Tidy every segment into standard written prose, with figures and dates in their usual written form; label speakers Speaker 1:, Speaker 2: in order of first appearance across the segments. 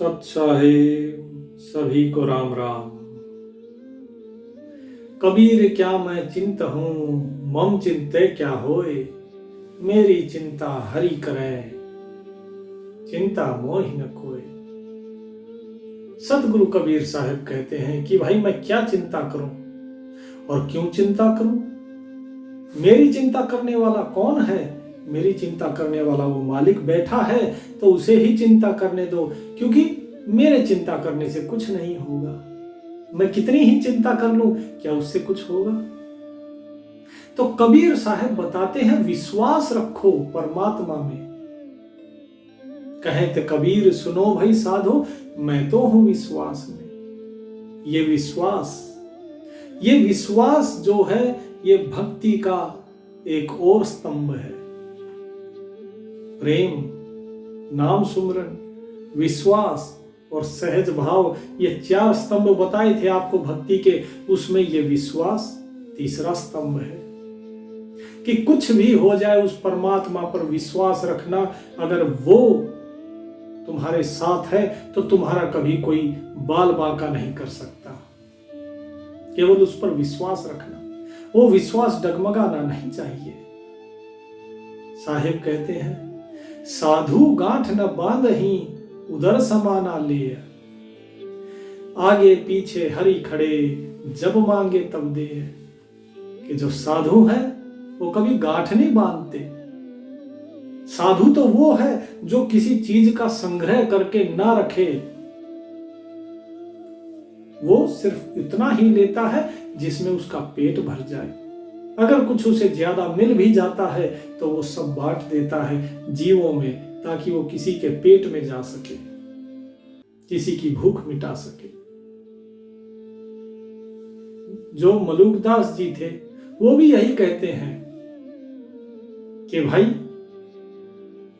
Speaker 1: सत्साहेब सभी को राम राम। कबीर क्या मैं चिंत हूँ, मम चिंते क्या होए। मेरी चिंता हरि करे, चिंता मोहि न कोय। सतगुरु कबीर साहब कहते हैं कि भाई मैं क्या चिंता करूं और क्यों चिंता करूं। मेरी चिंता करने वाला कौन है? मेरी चिंता करने वाला वो मालिक बैठा है, तो उसे ही चिंता करने दो, क्योंकि मेरे चिंता करने से कुछ नहीं होगा। मैं कितनी ही चिंता कर लूं, क्या उससे कुछ होगा? तो कबीर साहब बताते हैं विश्वास रखो परमात्मा में। कहे तो कबीर सुनो भाई साधो, मैं तो हूं विश्वास में। ये विश्वास जो है, ये भक्ति का एक और स्तंभ है। प्रेम, नाम सुमरन, विश्वास और सहज भाव, ये चार स्तंभ बताए थे आपको भक्ति के। उसमें ये विश्वास तीसरा स्तंभ है कि कुछ भी हो जाए उस परमात्मा पर विश्वास रखना। अगर वो तुम्हारे साथ है तो तुम्हारा कभी कोई बाल बांका नहीं कर सकता। केवल उस पर विश्वास रखना, वो विश्वास डगमगाना नहीं चाहिए। साहिब कहते हैं साधु गांठ न बांधहि, उदर समाना ले। आगे पीछे हरि खड़े, जब मांगे तब दे। कि जो साधु है वो कभी गांठ नहीं बांधते। साधु तो वो है जो किसी चीज का संग्रह करके ना रखे। वो सिर्फ इतना ही लेता है जिसमें उसका पेट भर जाए। अगर कुछ उसे ज्यादा मिल भी जाता है तो वो सब बांट देता है जीवों में, ताकि वो किसी के पेट में जा सके, किसी की भूख मिटा सके। जो मलुकदास जी थे वो भी यही कहते हैं कि भाई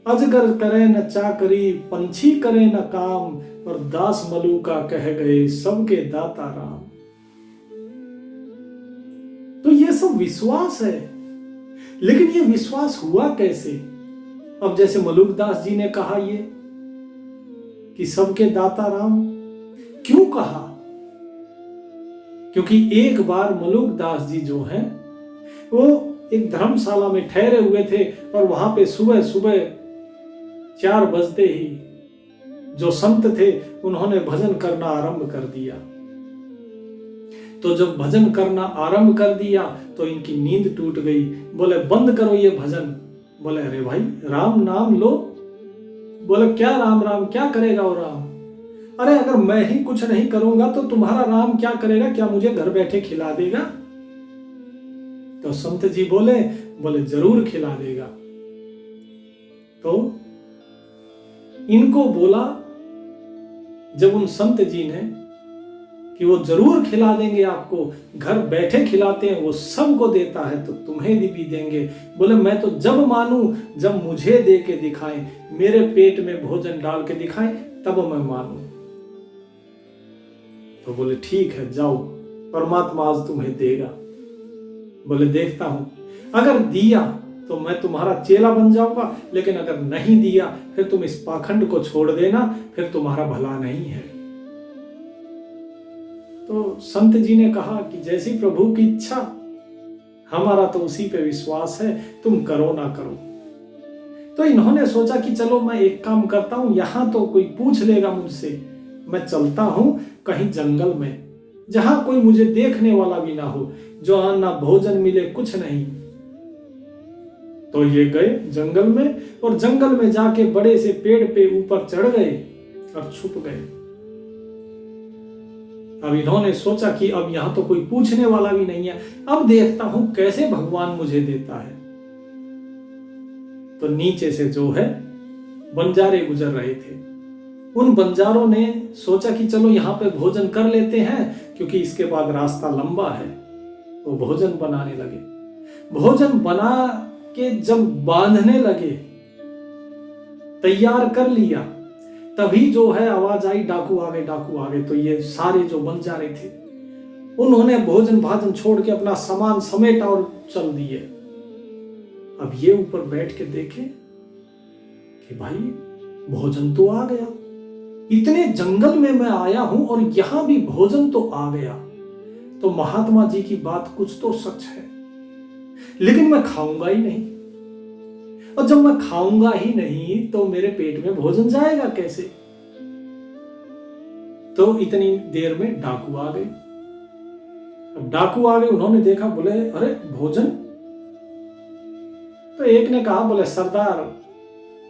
Speaker 1: अजगर करे न चाकरी, पंछी करे न काम, और दास मलुका कह गए सबके दाता राम। तो ये सब विश्वास है, लेकिन ये विश्वास हुआ कैसे? अब जैसे मलुकदास जी ने कहा ये कि सबके दाता राम, क्यों कहा? क्योंकि एक बार मलुकदास जी जो हैं वो एक धर्मशाला में ठहरे हुए थे, और वहां पे सुबह सुबह 4 बजते ही जो संत थे उन्होंने भजन करना आरंभ कर दिया। तो जब भजन करना आरंभ कर दिया तो इनकी नींद टूट गई। बोले बंद करो ये भजन। बोले अरे भाई राम नाम लो। बोले क्या राम राम, क्या करेगा वो राम? अरे अगर मैं ही कुछ नहीं करूंगा तो तुम्हारा राम क्या करेगा? क्या मुझे घर बैठे खिला देगा? तो संत जी बोले जरूर खिला देगा। तो इनको बोला जब उन संत जी ने कि वो जरूर खिला देंगे आपको, घर बैठे खिलाते हैं, वो सबको देता है, तो तुम्हें भी देंगे। बोले मैं तो जब मानूं जब मुझे दे के दिखाएं, मेरे पेट में भोजन डाल के दिखाएं, तब मैं मानूं। तो बोले ठीक है जाओ, परमात्मा आज तुम्हें देगा। बोले देखता हूं, अगर दिया तो मैं तुम्हारा चेला बन जाऊंगा, लेकिन अगर नहीं दिया फिर तुम इस पाखंड को छोड़ देना, फिर तुम्हारा भला नहीं है। तो संत जी ने कहा कि जैसी प्रभु की इच्छा, हमारा तो उसी पे विश्वास है, तुम करो ना करो। तो इन्होंने सोचा कि चलो मैं एक काम करता हूं, यहां तो कोई पूछ लेगा मुझसे, मैं चलता हूं कहीं जंगल में जहां कोई मुझे देखने वाला भी ना हो, जहां ना भोजन मिले कुछ नहीं। तो ये गए जंगल में, और जंगल में जाके बड़े से पेड़ पे ऊपर चढ़ गए और छुप गए। अब इन्होंने सोचा कि अब यहां तो कोई पूछने वाला भी नहीं है, अब देखता हूं कैसे भगवान मुझे देता है। तो नीचे से जो है बंजारे गुजर रहे थे। उन बंजारों ने सोचा कि चलो यहां पे भोजन कर लेते हैं, क्योंकि इसके बाद रास्ता लंबा है। वो भोजन बनाने लगे। भोजन बना के जब बांधने लगे, तैयार कर लिया, तभी जो है आवाज आई डाकू आ गए, डाकू आ गए। तो ये सारे जो बंजारे थे उन्होंने भोजन भाजन छोड़ के अपना सामान समेटा और चल दिए। अब ये ऊपर बैठ के देखे कि भाई भोजन तो आ गया, इतने जंगल में मैं आया हूं और यहां भी भोजन तो आ गया, तो महात्मा जी की बात कुछ तो सच है, लेकिन मैं खाऊंगा ही नहीं। और जब मैं खाऊंगा ही नहीं तो मेरे पेट में भोजन जाएगा कैसे? तो इतनी देर में डाकू आ गए। अब डाकू आ गए, उन्होंने देखा, बोले अरे भोजन। तो एक ने कहा, बोले सरदार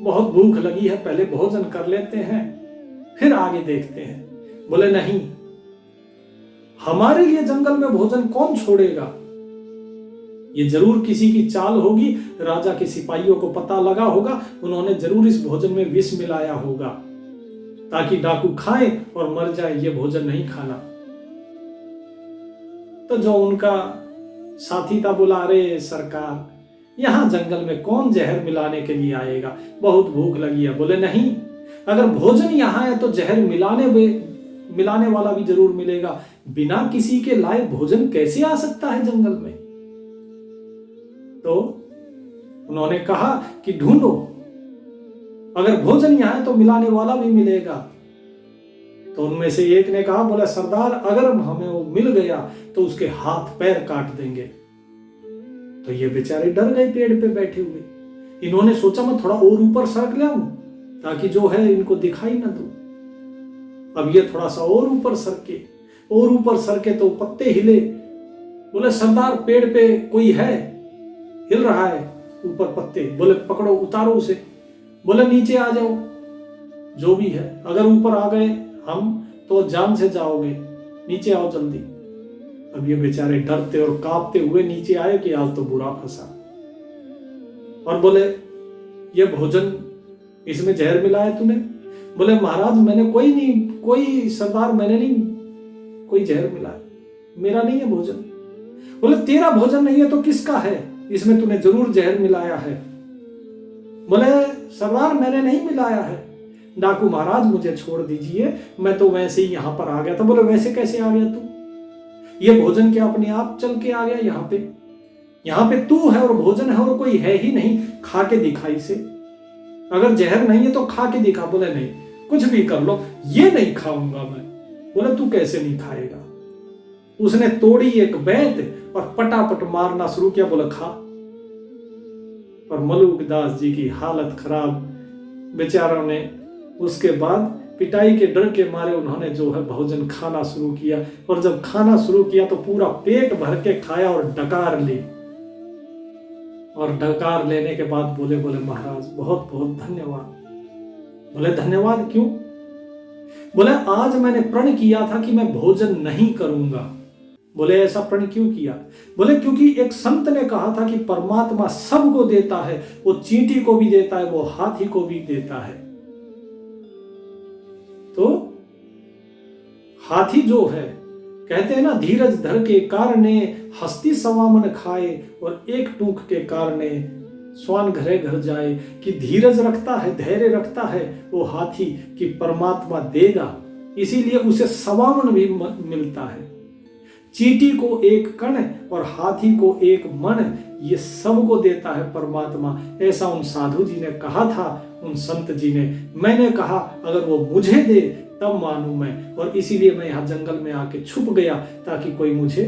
Speaker 1: बहुत भूख लगी है, पहले भोजन कर लेते हैं फिर आगे देखते हैं। बोले नहीं, हमारे लिए जंगल में भोजन कौन छोड़ेगा? ये जरूर किसी की चाल होगी, राजा के सिपाहियों को पता लगा होगा, उन्होंने जरूर इस भोजन में विष मिलाया होगा ताकि डाकू खाए और मर जाए, ये भोजन नहीं खाना। तो जो उनका साथी था बोला, अरे सरकार, यहां जंगल में कौन जहर मिलाने के लिए आएगा, बहुत भूख लगी है। बोले नहीं, अगर भोजन यहां है तो जहर मिलाने वाला भी जरूर मिलेगा, बिना किसी के लाए भोजन कैसे आ सकता है जंगल में? तो उन्होंने कहा कि ढूंढो, अगर भोजन यहां है तो मिलाने वाला भी मिलेगा। तो उनमें से एक ने कहा, बोला सरदार, अगर हमें वो मिल गया तो उसके हाथ पैर काट देंगे। तो ये बेचारे डर गए पेड़ पे बैठे हुए। इन्होंने सोचा मैं थोड़ा और ऊपर सरक लाऊं ताकि जो है इनको दिखाई ना दो। अब ये थोड़ा सा और ऊपर सरके तो पत्ते हिले। बोले सरदार, पेड़ पे कोई है, हिल रहा है ऊपर पत्ते। बोले पकड़ो, उतारो उसे। बोले नीचे आ जाओ, जो भी है, अगर ऊपर आ गए हम तो जान से जाओगे, नीचे आओ जल्दी। अब ये बेचारे डरते और कांपते हुए नीचे आए कि आज तो बुरा फंसा। और बोले ये भोजन, इसमें जहर मिला है तूने? बोले महाराज, मैंने कोई सरदार, मैंने नहीं कोई जहर मिलाया, मेरा नहीं है भोजन। बोले तेरा भोजन नहीं है तो किसका है? इसमें तूने जरूर जहर मिलाया है। बोले सरदार, मैंने नहीं मिलाया है। डाकू महाराज, मुझे छोड़ दीजिए, मैं तो वैसे ही यहां पर आ गया था। बोले वैसे कैसे आ गया तू? ये भोजन क्या अपने आप चल के आ गया यहाँ पे तू है और भोजन है और कोई है ही नहीं, खा के दिखा इसे। अगर जहर नहीं है तो खा के दिखा। बोले नहीं, कुछ भी कर लो, ये नहीं खाऊंगा मैं। बोले तू कैसे नहीं खाएगा? उसने तोड़ी एक बैत और पटापट मारना शुरू किया। बोला खा। और मलूकदास जी की हालत खराब, बेचारों ने उसके बाद पिटाई के डर के मारे उन्होंने जो है भोजन खाना शुरू किया। और जब खाना शुरू किया तो पूरा पेट भर के खाया और डकार ली। और डकार लेने के बाद बोले महाराज, बहुत बहुत धन्यवाद। बोले धन्यवाद क्यों? बोले आज मैंने प्रण किया था कि मैं भोजन नहीं करूंगा। बोले ऐसा प्रण क्यों किया? बोले क्योंकि एक संत ने कहा था कि परमात्मा सबको देता है, वो चींटी को भी देता है, वो हाथी को भी देता है। तो हाथी जो है, कहते हैं ना, धीरज धर के कारणे हस्ती सवामन खाए, और एक टूक के कारणे स्वान घरे घर जाए। कि धीरज रखता है, धैर्य रखता है वो हाथी कि परमात्मा देगा, इसीलिए उसे सवामन भी मिलता है। चींटी को एक कण और हाथी को एक मन, ये सबको देता है परमात्मा। ऐसा उन साधु जी ने कहा था, उन संत जी ने। मैंने कहा अगर वो मुझे दे तब मानूं मैं, और इसीलिए मैं यहाँ जंगल में आके छुप गया ताकि कोई मुझे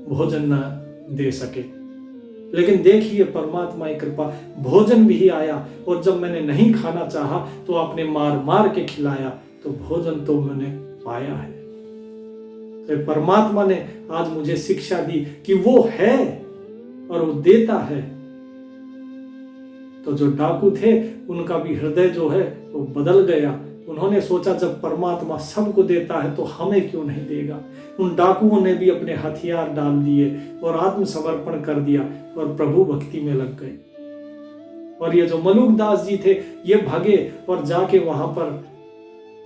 Speaker 1: भोजन न दे सके। लेकिन देखिए परमात्मा की कृपा, भोजन भी आया, और जब मैंने नहीं खाना चाहा तो आपने मार मार के खिलाया, तो भोजन तो मैंने पाया है। तो परमात्मा ने आज मुझे शिक्षा दी कि वो है और वो देता है। तो जो डाकू थे उनका भी हृदय जो है वो बदल गया। उन्होंने सोचा जब परमात्मा सबको देता है तो हमें क्यों नहीं देगा। उन डाकुओं ने भी अपने हथियार डाल दिए और आत्मसमर्पण कर दिया और प्रभु भक्ति में लग गए। और ये जो मलूकदास जी थे ये भागे और जाके वहां पर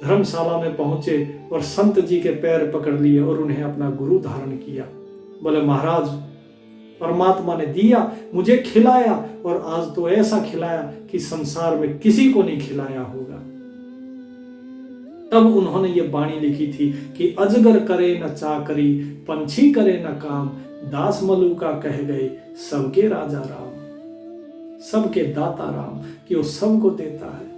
Speaker 1: धर्मशाला में पहुंचे और संत जी के पैर पकड़ लिए और उन्हें अपना गुरु धारण किया। बोले महाराज, परमात्मा ने दिया, मुझे खिलाया, और आज तो ऐसा खिलाया कि संसार में किसी को नहीं खिलाया होगा। तब उन्होंने ये वाणी लिखी थी कि अजगर करे न चाकरी, पंछी करे न काम, दास मलूका कह गए सबके राजा राम। सबके दाता राम, कि वो सबको देता है।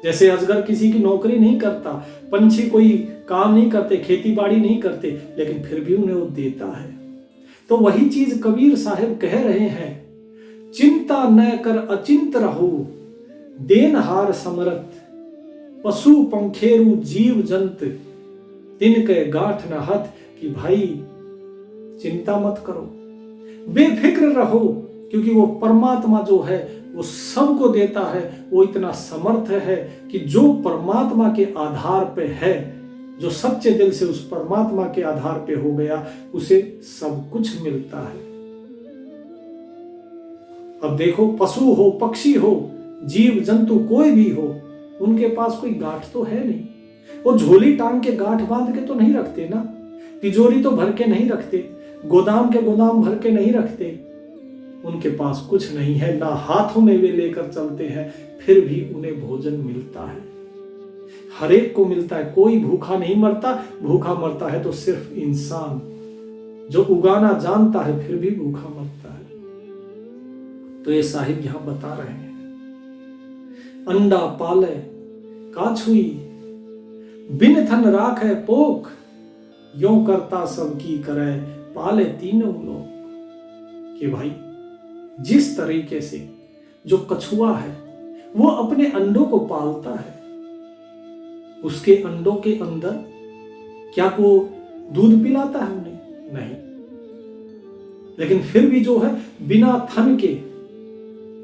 Speaker 1: जैसे अजगर किसी की नौकरी नहीं करता, पंछी कोई काम नहीं करते, खेती बाड़ी नहीं करते, लेकिन फिर भी उन्हें वो देता है। तो वही चीज कबीर साहब कह रहे हैं, चिंता न कर अचिंत रहो, देनहार समरथ, पशु पंखेरु जीव जंत, तिनके गांठ न हथ। कि भाई चिंता मत करो, बेफिक्र रहो, क्योंकि वो परमात्मा जो है वो सबको देता है। वो इतना समर्थ है कि जो परमात्मा के आधार पे है, जो सच्चे दिल से उस परमात्मा के आधार पे हो गया, उसे सब कुछ मिलता है। अब देखो, पशु हो, पक्षी हो, जीव जंतु कोई भी हो, उनके पास कोई गांठ तो है नहीं। वो झोली टांग के गांठ बांध के तो नहीं रखते ना, तिजोरी तो भर के नहीं रखते, गोदाम के गोदाम भर के नहीं रखते। उनके पास कुछ नहीं है, ना हाथों में वे लेकर चलते हैं, फिर भी उन्हें भोजन मिलता है। हर एक को मिलता है, कोई भूखा नहीं मरता। भूखा मरता है तो सिर्फ इंसान, जो उगाना जानता है फिर भी भूखा मरता है। तो ये साहिब यहां बता रहे हैं, अंडा पाले काछुई, बिन थन राखे पोख, यों करता सबकी करे, पाले तीनों लोग। कि भाई जिस तरीके से जो कछुआ है वो अपने अंडों को पालता है, उसके अंडों के अंदर क्या वो दूध पिलाता है उन्हें? नहीं। लेकिन फिर भी जो है बिना थन के,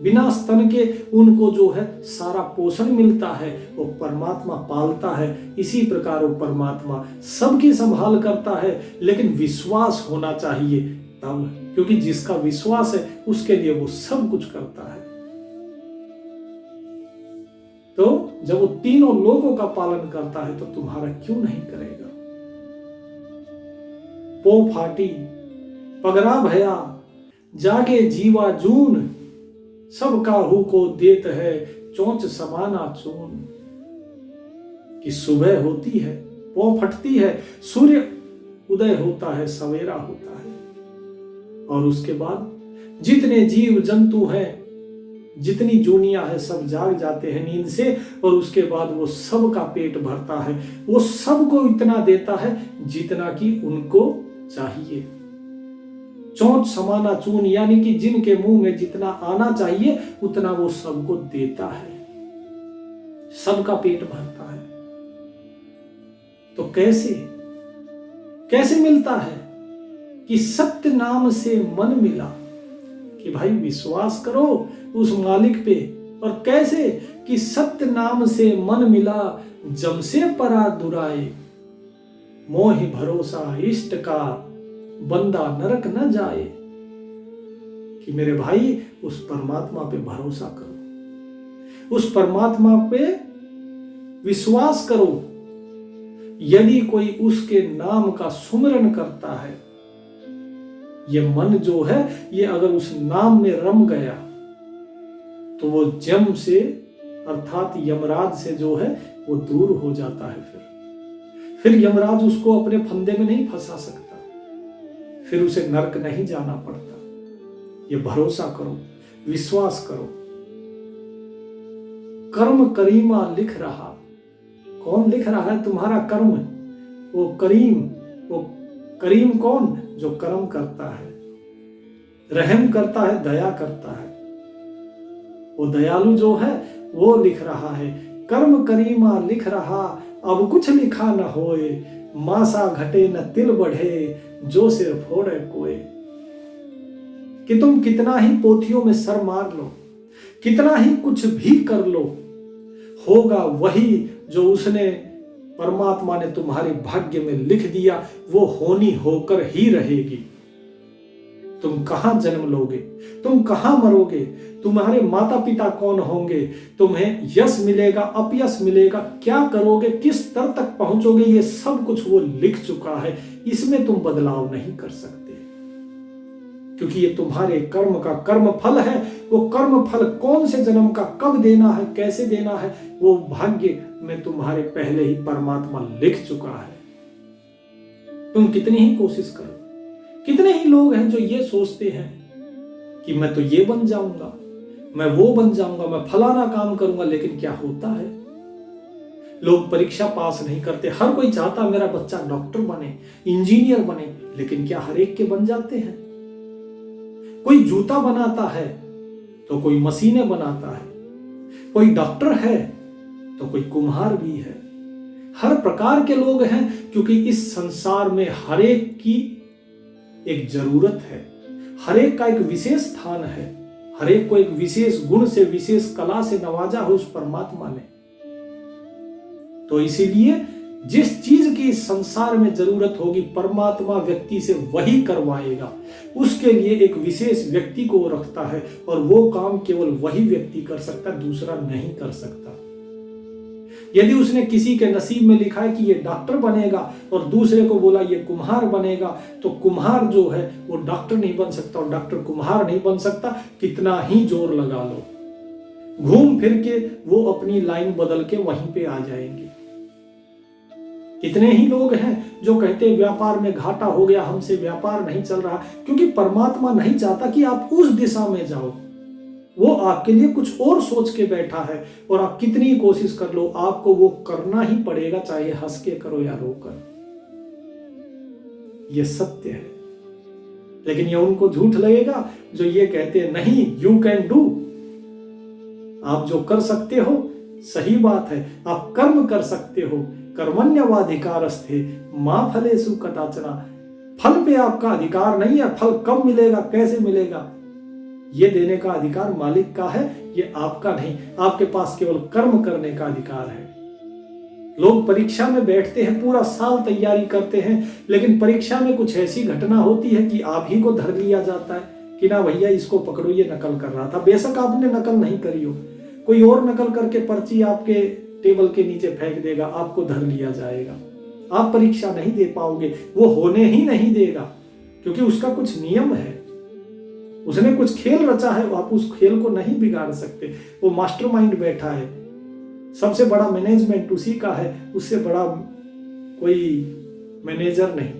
Speaker 1: बिना स्तन के उनको जो है सारा पोषण मिलता है, वो परमात्मा पालता है। इसी प्रकार वो परमात्मा सबकी संभाल करता है, लेकिन विश्वास होना चाहिए तब, क्योंकि जिसका विश्वास है उसके लिए वो सब कुछ करता है। तो जब वो तीनों लोगों का पालन करता है तो तुम्हारा क्यों नहीं करेगा? पो फाटी पगरा भया, जागे जीवा जून, सब काहू को देत है चोंच समाना चून। कि सुबह होती है, पौ फटती है, सूर्य उदय होता है, सवेरा होता है, और उसके बाद जितने जीव जंतु हैं, जितनी जूनियां है, सब जाग जाते हैं नींद से, और उसके बाद वो सब का पेट भरता है। वो सबको इतना देता है जितना कि उनको चाहिए। चोंच समाना चून, यानी कि जिनके मुंह में जितना आना चाहिए उतना वो सबको देता है, सबका पेट भरता है। तो कैसे मिलता है? कि सत्य नाम से मन मिला। कि भाई विश्वास करो उस मालिक पे। और कैसे? कि सत्य नाम से मन मिला, जम से परा दुराए, मोहि भरोसा इष्ट का, बंदा नरक न जाए। कि मेरे भाई उस परमात्मा पे भरोसा करो, उस परमात्मा पे विश्वास करो। यदि कोई उसके नाम का सुमिरन करता है, ये मन जो है ये अगर उस नाम में रम गया तो वो जम से अर्थात यमराज से जो है वो दूर हो जाता है। फिर यमराज उसको अपने फंदे में नहीं फंसा सकता, फिर उसे नरक नहीं जाना पड़ता। ये भरोसा करो, विश्वास करो। कर्म करीमा लिख रहा। कौन लिख रहा है तुम्हारा कर्म? वो करीम कौन? जो कर्म करता है, रहम करता है, दया करता है। वो दयालु जो है वो लिख रहा है, कर्म करीमा लिख रहा, अब कुछ लिखा न होए, मासा घटे न तिल बढ़े, जो सिर फोड़े कोय। कि तुम कितना ही पोथियों में सर मार लो, कितना ही कुछ भी कर लो, होगा वही जो उसने, परमात्मा ने तुम्हारे भाग्य में लिख दिया, वो होनी होकर ही रहेगी। तुम कहां जन्म लोगे, तुम कहां मरोगे, तुम्हारे माता पिता कौन होंगे, तुम्हें यश मिलेगा, अपयश मिलेगा, क्या करोगे, किस स्तर तक पहुंचोगे, ये सब कुछ वो लिख चुका है। इसमें तुम बदलाव नहीं कर सकते, क्योंकि ये तुम्हारे कर्म का कर्म फल है। वो कर्म फल कौन से जन्म का कब देना है, कैसे देना है, वो भाग्य में तुम्हारे पहले ही परमात्मा लिख चुका है। तुम कितनी ही कोशिश करो। कितने ही लोग हैं जो ये सोचते हैं कि मैं तो ये बन जाऊंगा, मैं वो बन जाऊंगा, मैं फलाना काम करूंगा, लेकिन क्या होता है? लोग परीक्षा पास नहीं करते। हर कोई चाहता मेरा बच्चा डॉक्टर बने, इंजीनियर बने, लेकिन क्या हर एक के बन जाते हैं? कोई जूता बनाता है तो कोई मशीनें बनाता है, कोई डॉक्टर है तो कोई कुम्हार भी है। हर प्रकार के लोग हैं, क्योंकि इस संसार में हर एक की एक जरूरत है, हर एक का एक विशेष स्थान है, हर एक को एक विशेष गुण से, विशेष कला से नवाजा हो उस परमात्मा ने। तो इसीलिए जिस चीज की इस संसार में जरूरत होगी परमात्मा व्यक्ति से वही करवाएगा। उसके लिए एक विशेष व्यक्ति को रखता है और वो काम केवल वही व्यक्ति कर सकता, दूसरा नहीं कर सकता। यदि उसने किसी के नसीब में लिखा है कि ये डॉक्टर बनेगा और दूसरे को बोला ये कुम्हार बनेगा, तो कुम्हार जो है वो डॉक्टर नहीं बन सकता और डॉक्टर कुम्हार नहीं बन सकता, कितना ही जोर लगा लो। घूम फिर के वो अपनी लाइन बदल के वहीं पे आ जाएंगे। कितने ही लोग हैं जो कहते हैं व्यापार में घाटा हो गया, हमसे व्यापार नहीं चल रहा, क्योंकि परमात्मा नहीं चाहता कि आप उस दिशा में जाओ। वो आपके लिए कुछ और सोच के बैठा है, और आप कितनी कोशिश कर लो आपको वो करना ही पड़ेगा, चाहे हंस के करो या रोकर। ये सत्य है। लेकिन ये उनको झूठ लगेगा जो ये कहते हैं नहीं, यू कैन डू, आप जो कर सकते हो सही बात है, आप कर्म कर सकते हो, कर्मण्यवाधिकारस्ते मां फलेषु कदाचन, फल पे आपका अधिकार नहीं है। फल कब मिलेगा, कैसे मिलेगा, ये देने का अधिकार मालिक का है, ये आपका नहीं। आपके पास केवल कर्म करने का अधिकार है। लोग परीक्षा में बैठते हैं, पूरा साल तैयारी करते हैं, लेकिन परीक्षा में कुछ ऐसी घटना होती है कि आप ही को धर लिया जाता है कि ना भैया इसको पकड़ो, ये नकल कर रहा था। बेशक आपने नकल नहीं करी हो, कोई और नकल करके पर्ची आपके टेबल के नीचे फेंक देगा, आपको धर लिया जाएगा, आप परीक्षा नहीं दे पाओगे। वो होने ही नहीं देगा, क्योंकि उसका कुछ नियम है, उसने कुछ खेल रचा है, आप उस खेल को नहीं बिगाड़ सकते। वो मास्टरमाइंड बैठा है, सबसे बड़ा मैनेजमेंट उसी का है, उससे बड़ा कोई मैनेजर नहीं।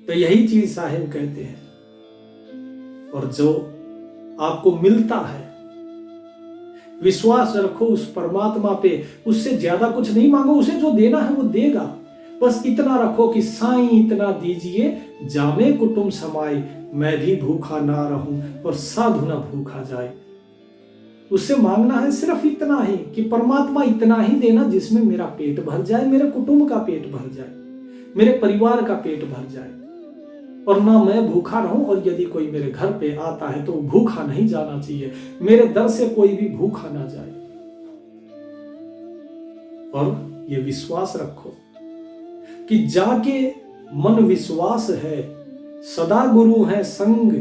Speaker 1: तो यही चीज साहिब कहते हैं। और जो आपको मिलता है, विश्वास रखो उस परमात्मा पे, उससे ज्यादा कुछ नहीं मांगो, उसे जो देना है वो देगा। बस इतना रखो कि साईं इतना दीजिए जामे कुटुंब समाए, मैं भी भूखा ना रहूं और साधु ना भूखा जाए। उससे मांगना है सिर्फ इतना ही कि परमात्मा इतना ही देना जिसमें मेरा पेट भर जाए, मेरे कुटुंब का पेट भर जाए, मेरे परिवार का पेट भर जाए, और ना मैं भूखा रहूं। और यदि कोई मेरे घर पे आता है तो भूखा नहीं जाना चाहिए, मेरे दर से कोई भी भूखा ना जाए। और ये विश्वास रखो कि जाके मन विश्वास है, सदा गुरु है संग,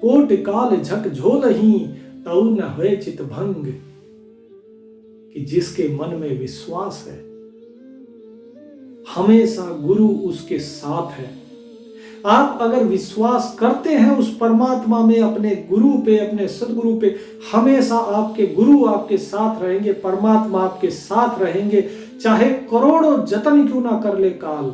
Speaker 1: कोट काल झक झोलही, तऊ न होए चित भंग। कि जिसके मन में विश्वास है, हमेशा गुरु उसके साथ है। आप अगर विश्वास करते हैं उस परमात्मा में, अपने गुरु पे, अपने सदगुरु पे, हमेशा आपके गुरु आपके साथ रहेंगे, परमात्मा आपके साथ रहेंगे। चाहे करोड़ों जतन क्यों ना कर ले काल,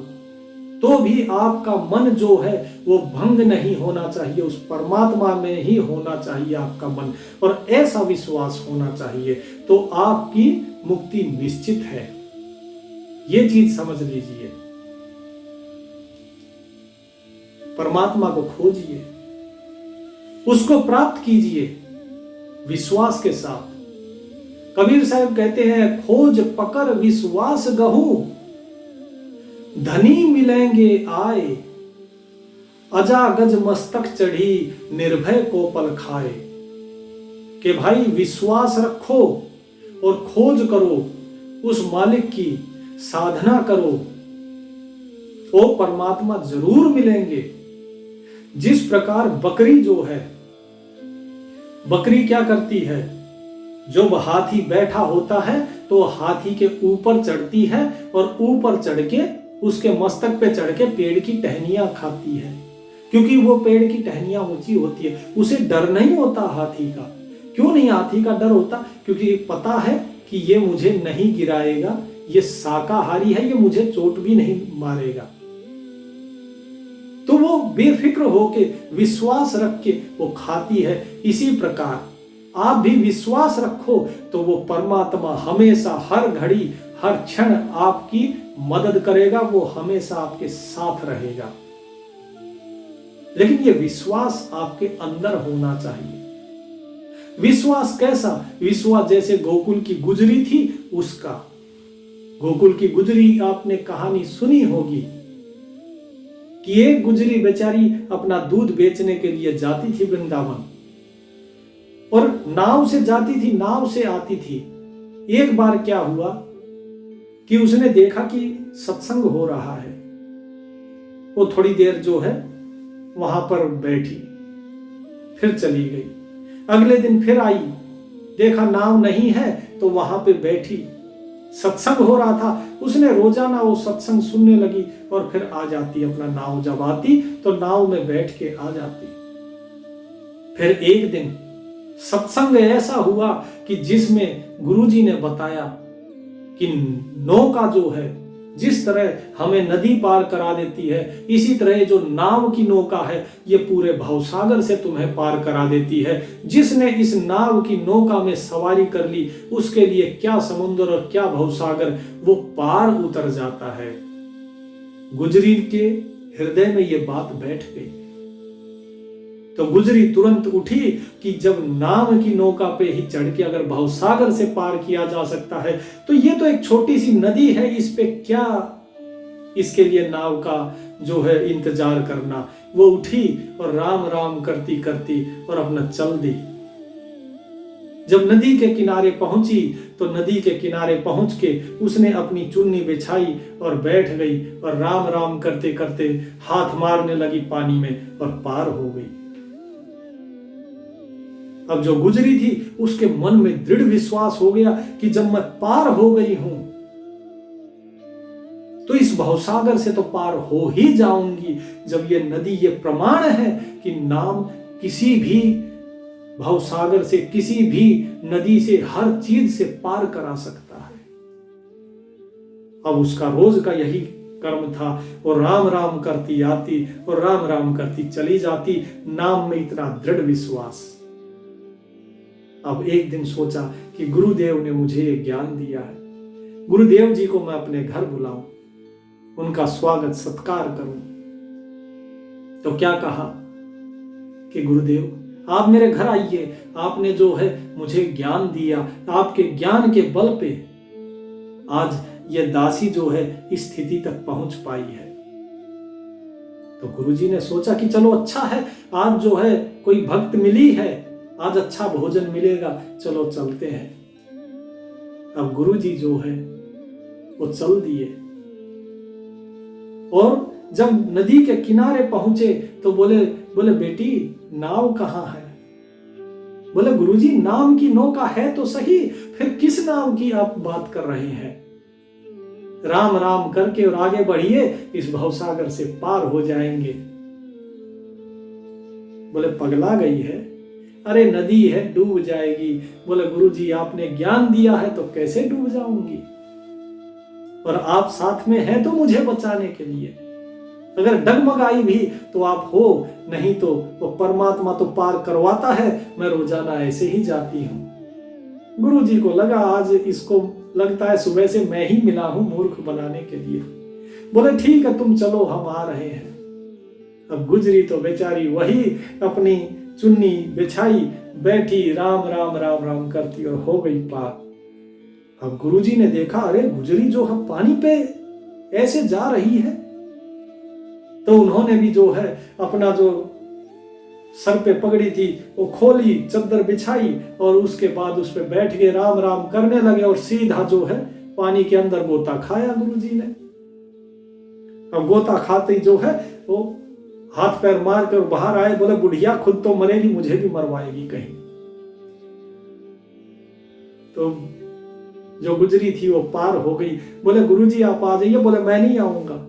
Speaker 1: तो भी आपका मन जो है वो भंग नहीं होना चाहिए, उस परमात्मा में ही होना चाहिए आपका मन, और ऐसा विश्वास होना चाहिए, तो आपकी मुक्ति निश्चित है। ये चीज समझ लीजिए। परमात्मा को खोजिए, उसको प्राप्त कीजिए विश्वास के साथ। कबीर साहब कहते हैं, खोज पकड़ विश्वास गहू, धनी मिलेंगे आए, अजा गज मस्तक चढ़ी, निर्भय को पल खाए। कि भाई विश्वास रखो और खोज करो उस मालिक की, साधना करो, वो परमात्मा जरूर मिलेंगे। जिस प्रकार बकरी जो है, बकरी क्या करती है, जब हाथी बैठा होता है तो हाथी के ऊपर चढ़ती है और ऊपर चढ़ के उसके मस्तक पे चढ़ के पेड़ की टहनियां खाती है, क्योंकि वो पेड़ की टहनियां ऊंची होती है। उसे डर नहीं होता हाथी का। क्यों नहीं हाथी का डर होता? क्योंकि पता है कि ये मुझे नहीं गिराएगा, ये शाकाहारी है, ये मुझे चोट भी नहीं मारेगा। तो वो बेफिक्र होके, विश्वास रख के वो खाती है। इसी प्रकार आप भी विश्वास रखो तो वो परमात्मा हमेशा हर घड़ी हर क्षण आपकी मदद करेगा, वो हमेशा आपके साथ रहेगा। लेकिन ये विश्वास आपके अंदर होना चाहिए। विश्वास कैसा? विश्वास जैसे गोकुल की गुजरी थी उसका। गोकुल की गुजरी आपने कहानी सुनी होगी कि एक गुजरी बेचारी अपना दूध बेचने के लिए जाती थी वृंदावन, और नाव से जाती थी, नाव से आती थी। एक बार क्या हुआ कि उसने देखा कि सत्संग हो रहा है। वो थोड़ी देर जो है वहां पर बैठी, फिर चली गई। अगले दिन फिर आई, देखा नाव नहीं है तो वहां पे बैठी, सत्संग हो रहा था। उसने रोजाना वो सत्संग सुनने लगी और फिर आ जाती, अपना नाव जब आती तो नाव में बैठ के आ जाती। फिर एक दिन सत्संग ऐसा हुआ कि जिसमें गुरुजी ने बताया कि नौका जो है जिस तरह हमें नदी पार करा देती है, इसी तरह जो नाव की नौका है ये पूरे भवसागर से तुम्हें पार करा देती है। जिसने इस नाव की नौका में सवारी कर ली उसके लिए क्या समुद्र और क्या भवसागर, वो पार उतर जाता है। गुजरी के हृदय में ये बात बैठ गई तो गुजरी तुरंत उठी कि जब नाव की नौका पे ही चढ़ के अगर भवसागर से पार किया जा सकता है तो ये तो एक छोटी सी नदी है, इस पे क्या इसके लिए नाव का जो है इंतजार करना। वो उठी और राम राम करती करती और अपना चल दी। जब नदी के किनारे पहुंची तो नदी के किनारे पहुंच के उसने अपनी चुन्नी बिछाई और बैठ गई और राम राम करते करते हाथ मारने लगी पानी में और पार हो गई। अब जो गुजरी थी उसके मन में दृढ़ विश्वास हो गया कि जब मैं पार हो गई हूं तो इस भवसागर से तो पार हो ही जाऊंगी। जब ये नदी ये प्रमाण है कि नाम किसी भी भवसागर से, किसी भी नदी से, हर चीज से पार करा सकता है। अब उसका रोज का यही कर्म था, और राम राम करती आती और राम राम करती चली जाती। नाम में इतना दृढ़ विश्वास। अब एक दिन सोचा कि गुरुदेव ने मुझे ये ज्ञान दिया है, गुरुदेव जी को मैं अपने घर बुलाऊं, उनका स्वागत सत्कार करूं। तो क्या कहा कि गुरुदेव आप मेरे घर आइए, आपने जो है मुझे ज्ञान दिया, आपके ज्ञान के बल पे आज ये दासी जो है इस स्थिति तक पहुंच पाई है। तो गुरुजी ने सोचा कि चलो अच्छा है, आज जो है कोई भक्त मिली है, आज अच्छा भोजन मिलेगा, चलो चलते हैं। अब गुरुजी जो है वो चल दिए और जब नदी के किनारे पहुंचे तो बोले बेटी नाव कहाँ है? बोले गुरुजी नाव की नौका है तो सही, फिर किस नाव की आप बात कर रहे हैं? राम राम करके और आगे बढ़िए, इस भवसागर से पार हो जाएंगे। बोले पगला गई है, अरे नदी है डूब जाएगी। बोले गुरुजी आपने ज्ञान दिया है तो कैसे डूब जाऊंगी, और आप साथ में हैं तो मुझे बचाने के लिए। अगर डगमगाई भी तो आप हो, नहीं तो वो परमात्मा तो पार करवाता है, मैं रोजाना ऐसे ही जाती हूं। गुरुजी को लगा आज इसको लगता है सुबह से मैं ही मिला हूं मूर्ख बनाने के लिए। बोले ठीक है तुम चलो, हम आ रहे हैं। अब गुजरी तो बेचारी वही अपनी चुन्नी बिछाई बैठी, राम राम राम राम करती और हो गई पार। अब गुरुजी ने देखा अरे गुजरी जो है पानी पे ऐसे जा रही है, तो उन्होंने भी जो है अपना जो सर पे पगड़ी थी वो खोली, चद्दर बिछाई और उसके बाद उस पे बैठ के राम राम करने लगे और सीधा जो है पानी के अंदर गोता खाया गुरुजी ने। अब गोता खाते ही जो है वो हाथ पैर मार कर बाहर आए। बोले बुढ़िया खुद तो मरेगी, मुझे भी मरवाएगी कहीं। तो जो गुजरी थी वो पार हो गई। बोले गुरुजी आप आ जाइए। बोले मैं नहीं आऊंगा।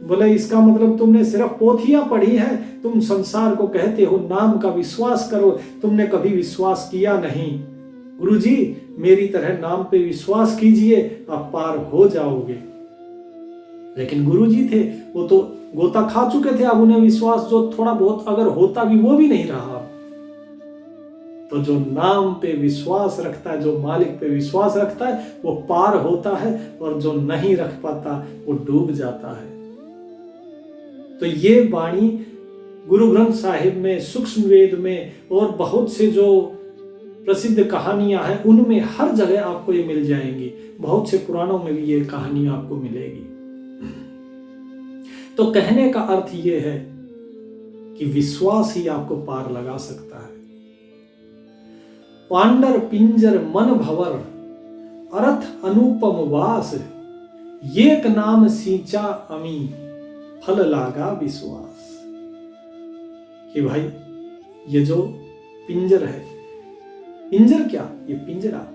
Speaker 1: बोले इसका मतलब तुमने सिर्फ पोथियां पढ़ी हैं, तुम संसार को कहते हो नाम का विश्वास करो, तुमने कभी विश्वास किया नहीं। गुरुजी मेरी तरह नाम पे विश्वास कीजिए, आप पार हो जाओगे। लेकिन गुरुजी थे वो तो गोता खा चुके थे, अब उन्हें विश्वास जो थोड़ा बहुत अगर होता भी वो भी नहीं रहा। तो जो नाम पे विश्वास रखता है, जो मालिक पे विश्वास रखता है, वो पार होता है, और जो नहीं रख पाता वो डूब जाता है। तो ये वाणी गुरु ग्रंथ साहिब में, सूक्ष्म वेद में और बहुत से जो प्रसिद्ध कहानियां हैं उनमें हर जगह आपको ये मिल जाएंगी। बहुत से पुराणों में भी ये कहानी आपको मिलेगी। तो कहने का अर्थ ये है कि विश्वास ही आपको पार लगा सकता है। पांडर पिंजर मन भवर अर्थ अनुपम वास, एक नाम सींचा अमी फल लागा विश्वास। कि भाई ये जो पिंजर है, पिंजर क्या, ये पिंजरा,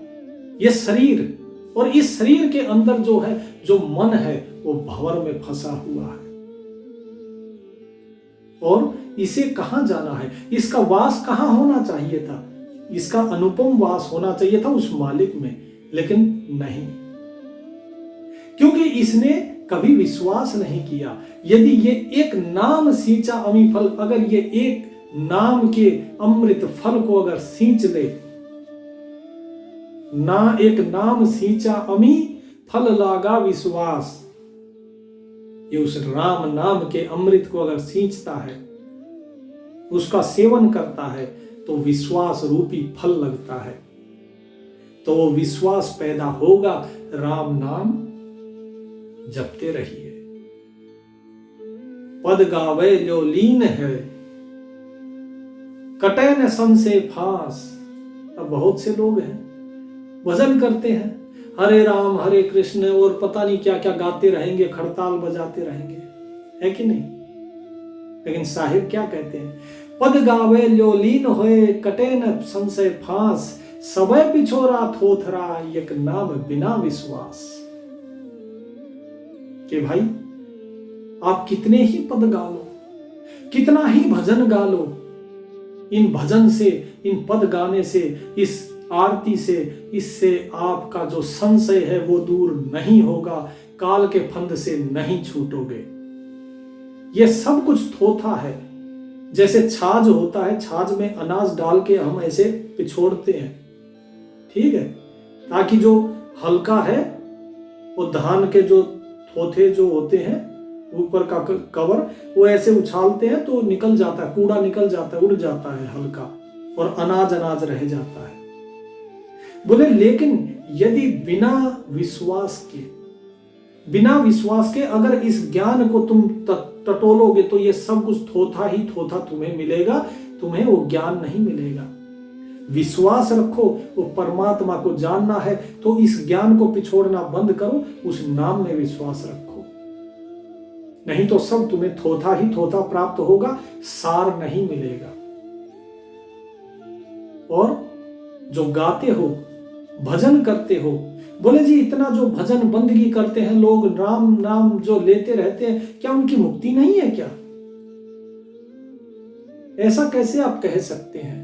Speaker 1: ये शरीर, और इस शरीर के अंदर जो है, जो मन है, वो भंवर में फंसा हुआ है। और इसे कहां जाना है, इसका वास कहां होना चाहिए था, इसका अनुपम वास होना चाहिए था उस मालिक में, लेकिन नहीं, क्योंकि इसने कभी विश्वास नहीं किया। यदि ये एक नाम सींचा अमी फल, अगर ये एक नाम के अमृत फल को अगर सींच ले, ना एक नाम सींचा अमी फल लागा विश्वास, ये उस राम नाम के अमृत को अगर सींचता है, उसका सेवन करता है, तो विश्वास रूपी फल लगता है। तो वो विश्वास पैदा होगा। राम नाम जपते रहिए। पद गावे जो लीन है, कटे न संशय फांस। अब बहुत से लोग हैं, भजन करते हैं, हरे राम हरे कृष्ण और पता नहीं क्या क्या गाते रहेंगे, खड़ताल बजाते रहेंगे, है कि नहीं? लेकिन साहिब क्या कहते हैं? पद गावे जो लीन होए, कटे न संशय फांस, सबे पिछोरा थोथरा, एक नाम बिना विश्वास। कि भाई आप कितने ही पद गा लो, कितना ही भजन गा लो, इन भजन से, इन पद गाने से, इस आरती से, इससे आपका जो संशय है वो दूर नहीं होगा, काल के फंद से नहीं छूटोगे। ये सब कुछ थोथा है। जैसे छाछ होता है, छाछ में अनाज डाल के हम ऐसे पिछोड़ते हैं, ठीक है, ताकि जो हल्का है वो धान के जो थोथे जो होते हैं ऊपर का कवर, वो ऐसे उछालते हैं तो निकल जाता है, कूड़ा निकल जाता है, उड़ जाता है हल्का, और अनाज अनाज रह जाता है। बोले लेकिन यदि बिना विश्वास के अगर इस ज्ञान को तुम टटोलोगे तो ये सब कुछ थोथा ही थोथा तुम्हें मिलेगा, तुम्हें वो ज्ञान नहीं मिलेगा। विश्वास रखो, वो परमात्मा को जानना है तो इस ज्ञान को पिछोड़ना बंद करो, उस नाम में विश्वास रखो, नहीं तो सब तुम्हें थोथा ही थोथा प्राप्त होगा, सार नहीं मिलेगा। और जो गाते हो, भजन करते हो, बोले जी इतना जो भजन बंदगी करते हैं लोग, राम नाम जो लेते रहते हैं, क्या उनकी मुक्ति नहीं है क्या? ऐसा कैसे आप कह सकते हैं?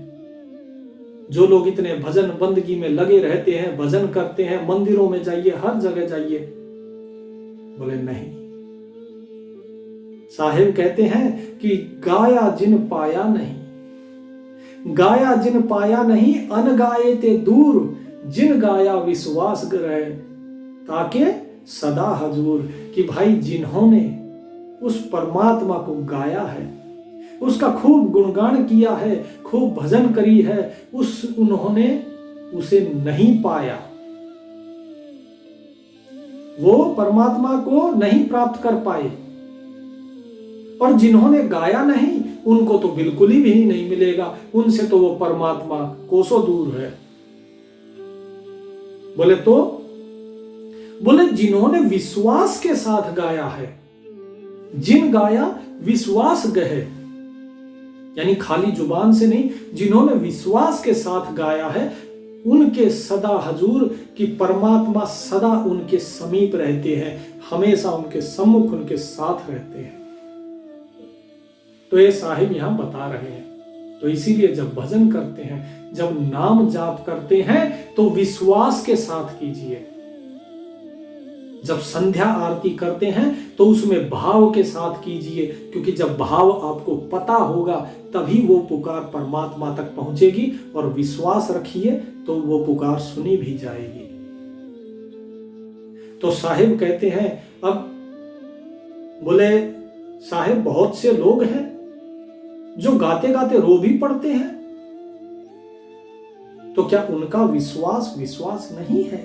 Speaker 1: जो लोग इतने भजन बंदगी में लगे रहते हैं, भजन करते हैं, मंदिरों में जाइए, हर जगह जाइए, बोले नहीं। साहिब कहते हैं कि गाया जिन पाया नहीं, गाया जिन पाया नहीं, अन गाए ते दूर, जिन गाया विश्वास गए ताके सदा हजूर। कि भाई जिन्होंने उस परमात्मा को गाया है, उसका खूब गुणगान किया है, खूब भजन करी है, उन्होंने उसे नहीं पाया, वो परमात्मा को नहीं प्राप्त कर पाए। और जिन्होंने गाया नहीं, उनको तो बिल्कुल ही भी नहीं मिलेगा, उनसे तो वो परमात्मा कोसों दूर है। बोले जिन्होंने विश्वास के साथ गाया है, जिन गाया विश्वास गहे, यानी खाली जुबान से नहीं, जिन्होंने विश्वास के साथ गाया है, उनके सदा हजूर की परमात्मा सदा उनके समीप रहते हैं, हमेशा उनके सम्मुख, उनके साथ रहते हैं। तो ये साहिब यहां बता रहे हैं। तो इसीलिए जब भजन करते हैं, जब नाम जाप करते हैं, तो विश्वास के साथ कीजिए। जब संध्या आरती करते हैं तो उसमें भाव के साथ कीजिए, क्योंकि जब भाव आपको पता होगा तभी वो पुकार परमात्मा तक पहुंचेगी, और विश्वास रखिए तो वो पुकार सुनी भी जाएगी। तो साहिब कहते हैं, अब बोले साहिब बहुत से लोग हैं जो गाते गाते रो भी पड़ते हैं, तो क्या उनका विश्वास नहीं है?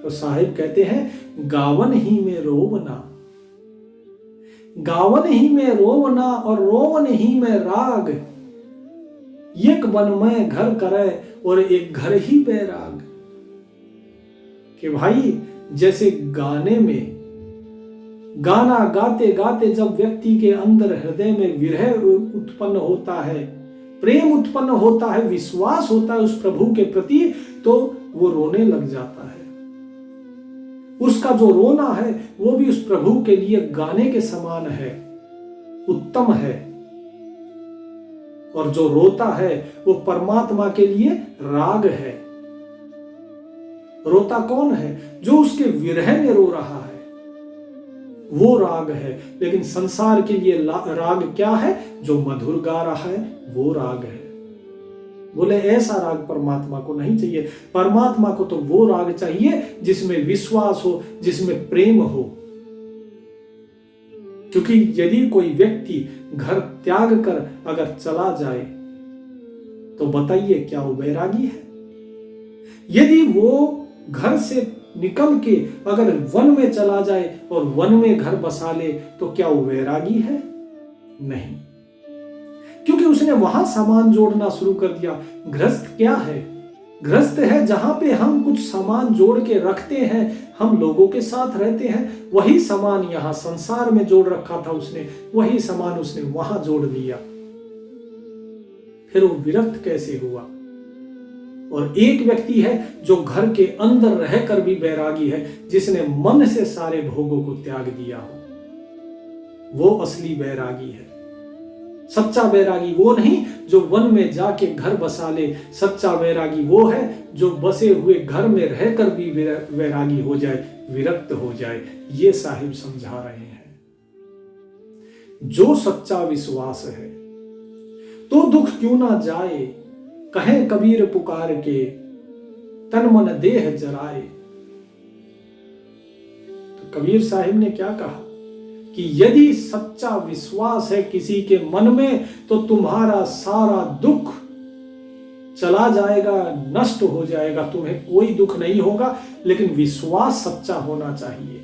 Speaker 1: तो साहिब कहते हैं, गावन ही में रोवना, गावन ही में रोवना और रोवन ही में राग, एक वन में घर करे और एक घर ही बैराग। कि भाई जैसे गाने में, गाना गाते गाते जब व्यक्ति के अंदर हृदय में विरह उत्पन्न होता है, प्रेम उत्पन्न होता है, विश्वास होता है उस प्रभु के प्रति, तो वो रोने लग जाता है। उसका जो रोना है वो भी उस प्रभु के लिए गाने के समान है, उत्तम है। और जो रोता है वो परमात्मा के लिए राग है। रोता कौन है? जो उसके विरह में रो रहा है, वो राग है। लेकिन संसार के लिए राग क्या है? जो मधुर गा रहा है वो राग है। बोले ऐसा राग परमात्मा को नहीं चाहिए। परमात्मा को तो वो राग चाहिए जिसमें विश्वास हो, जिसमें प्रेम हो। क्योंकि यदि कोई व्यक्ति घर त्याग कर अगर चला जाए तो बताइए क्या वो वैरागी है? यदि वो घर से निकल के अगर वन में चला जाए और वन में घर बसा ले तो क्या वो वैरागी है? नहीं, क्योंकि उसने वहां सामान जोड़ना शुरू कर दिया। गृहस्थ क्या है? गृहस्थ है जहां पे हम कुछ सामान जोड़ के रखते हैं, हम लोगों के साथ रहते हैं। वही सामान यहां संसार में जोड़ रखा था उसने, वही सामान उसने वहां जोड़ दिया। फिर वो विरक्त कैसे हुआ? और एक व्यक्ति है जो घर के अंदर रहकर भी बैरागी है, जिसने मन से सारे भोगों को त्याग दिया हो, वो असली बैरागी है। सच्चा बैरागी वो नहीं जो वन में जाके घर बसा ले। सच्चा बैरागी वो है जो बसे हुए घर में रहकर भी बैरागी हो जाए, विरक्त हो जाए। ये साहिब समझा रहे हैं। जो सच्चा विश्वास है तो दुख क्यों ना जाए, कहे कबीर पुकार के, तन मन देह जराए। तो कबीर साहिब ने क्या कहा कि यदि सच्चा विश्वास है किसी के मन में तो तुम्हारा सारा दुख चला जाएगा, नष्ट हो जाएगा, तुम्हें कोई दुख नहीं होगा। लेकिन विश्वास सच्चा होना चाहिए।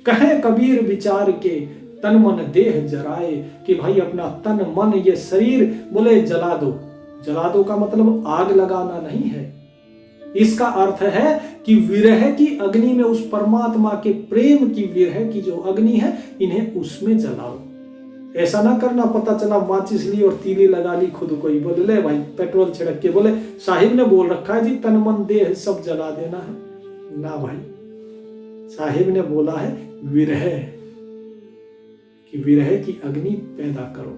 Speaker 1: कहे कबीर विचार के, तन मन देह जराए, कि भाई अपना तन मन ये शरीर बोले जला दो। जला दो का मतलब आग लगाना नहीं है। इसका अर्थ है कि विरह की अग्नि में, उस परमात्मा के प्रेम की विरह की जो अग्नि है, इन्हें उसमें जलाओ। ऐसा ना करना पता चला माचिस ली और तीली लगा ली खुद को ही, बोले ले भाई पेट्रोल छिड़क के, बोले साहिब ने बोल रखा है जी तन मन देह सब जला देना है। ना भाई, साहिब ने बोला है विरह, कि विरह की अग्नि पैदा करो।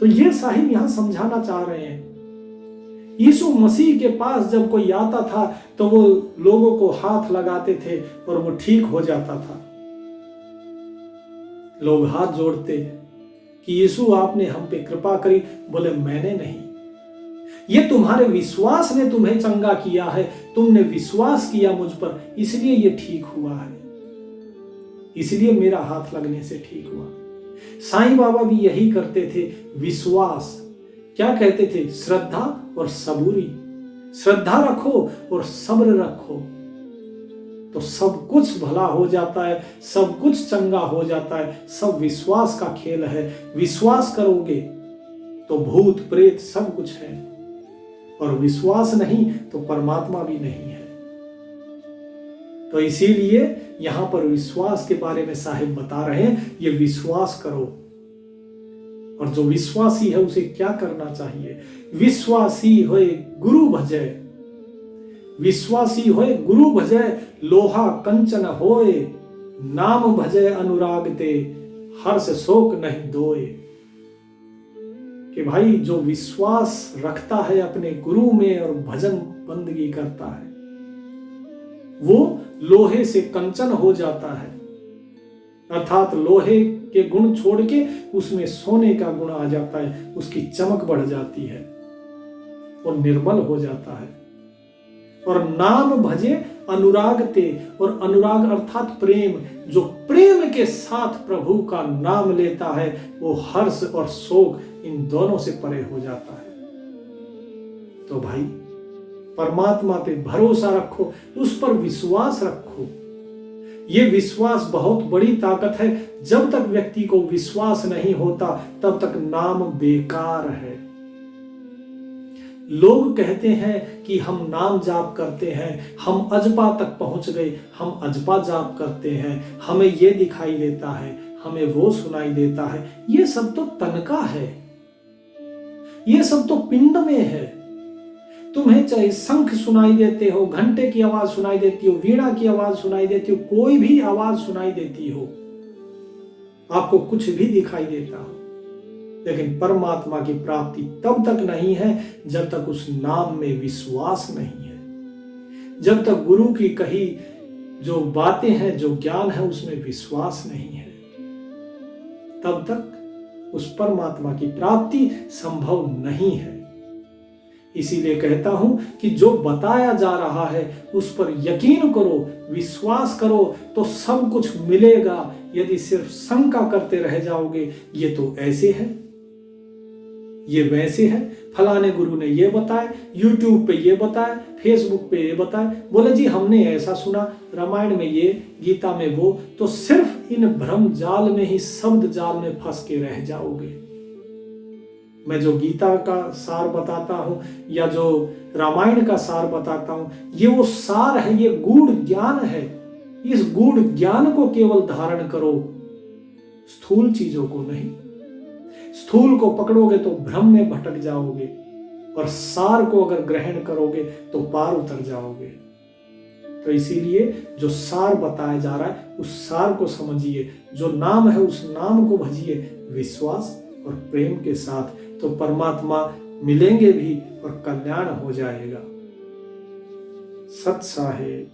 Speaker 1: तो ये साहिब यहां समझाना चाह रहे हैं। यीशु मसीह के पास जब कोई आता था तो वो लोगों को हाथ लगाते थे और वो ठीक हो जाता था। लोग हाथ जोड़ते कि यीशु आपने हम पे कृपा करी। बोले मैंने नहीं, ये तुम्हारे विश्वास ने तुम्हें चंगा किया है। तुमने विश्वास किया मुझ पर, इसलिए ये ठीक हुआ है, इसलिए मेरा हाथ लगने से ठीक हुआ। साईं बाबा भी यही करते थे, विश्वास। क्या कहते थे? श्रद्धा और सबूरी। श्रद्धा रखो और सब्र रखो तो सब कुछ भला हो जाता है, सब कुछ चंगा हो जाता है। सब विश्वास का खेल है। विश्वास करोगे तो भूत प्रेत सब कुछ है, और विश्वास नहीं तो परमात्मा भी नहीं है। तो इसीलिए यहां पर विश्वास के बारे में साहिब बता रहे हैं, ये विश्वास करो। और जो विश्वासी है उसे क्या करना चाहिए? विश्वासी होए गुरु भजय, विश्वासी होए गुरु भजय, लोहा कंचन होए, नाम भजय अनुराग ते, हर्ष शोक नहीं दोए। कि भाई जो विश्वास रखता है अपने गुरु में और भजन बंदगी करता है, वो लोहे से कंचन हो जाता है, अर्थात लोहे के गुण छोड़ के उसमें सोने का गुण आ जाता है, उसकी चमक बढ़ जाती है और निर्मल हो जाता है। और नाम भजे अनुराग ते, और अनुराग अर्थात प्रेम, जो प्रेम के साथ प्रभु का नाम लेता है वो हर्ष और शोक इन दोनों से परे हो जाता है। तो भाई परमात्मा पे भरोसा रखो, उस पर विश्वास रखो। ये विश्वास बहुत बड़ी ताकत है। जब तक व्यक्ति को विश्वास नहीं होता तब तक नाम बेकार है। लोग कहते हैं कि हम नाम जाप करते हैं, हम अजपा तक पहुंच गए, हम अजपा जाप करते हैं, हमें ये दिखाई देता है, हमें वो सुनाई देता है। ये सब तो तनका है, ये सब तो पिंड में है। तुम्हें चाहे शंख सुनाई देते हो, घंटे की आवाज सुनाई देती हो, वीणा की आवाज सुनाई देती हो, कोई भी आवाज सुनाई देती हो, आपको कुछ भी दिखाई देता हो, लेकिन परमात्मा की प्राप्ति तब तक नहीं है जब तक उस नाम में विश्वास नहीं है, जब तक गुरु की कही जो बातें हैं, जो ज्ञान है, उसमें विश्वास नहीं है, तब तक उस परमात्मा की प्राप्ति संभव नहीं है। इसीलिए कहता हूं कि जो बताया जा रहा है उस पर यकीन करो, विश्वास करो तो सब कुछ मिलेगा। यदि सिर्फ शंका करते रह जाओगे, ये तो ऐसे है, ये वैसे है, फलाने गुरु ने ये बताया, यूट्यूब पे ये बताया, फेसबुक पे ये बताया, बोले जी हमने ऐसा सुना, रामायण में ये, गीता में वो, तो सिर्फ इन भ्रम जाल में ही, शब्द जाल में फंस के रह जाओगे। मैं जो गीता का सार बताता हूं या जो रामायण का सार बताता हूं, ये वो सार है, ये गूढ़ ज्ञान है। इस गूढ़ ज्ञान को केवल धारण करो, स्थूल चीजों को नहीं। स्थूल को पकड़ोगे तो भ्रम में भटक जाओगे, और सार को अगर ग्रहण करोगे तो पार उतर जाओगे। तो इसीलिए जो सार बताया जा रहा है उस सार को समझिए, जो नाम है उस नाम को भजिए विश्वास और प्रेम के साथ, तो परमात्मा मिलेंगे भी और कल्याण हो जाएगा। सत साहेब।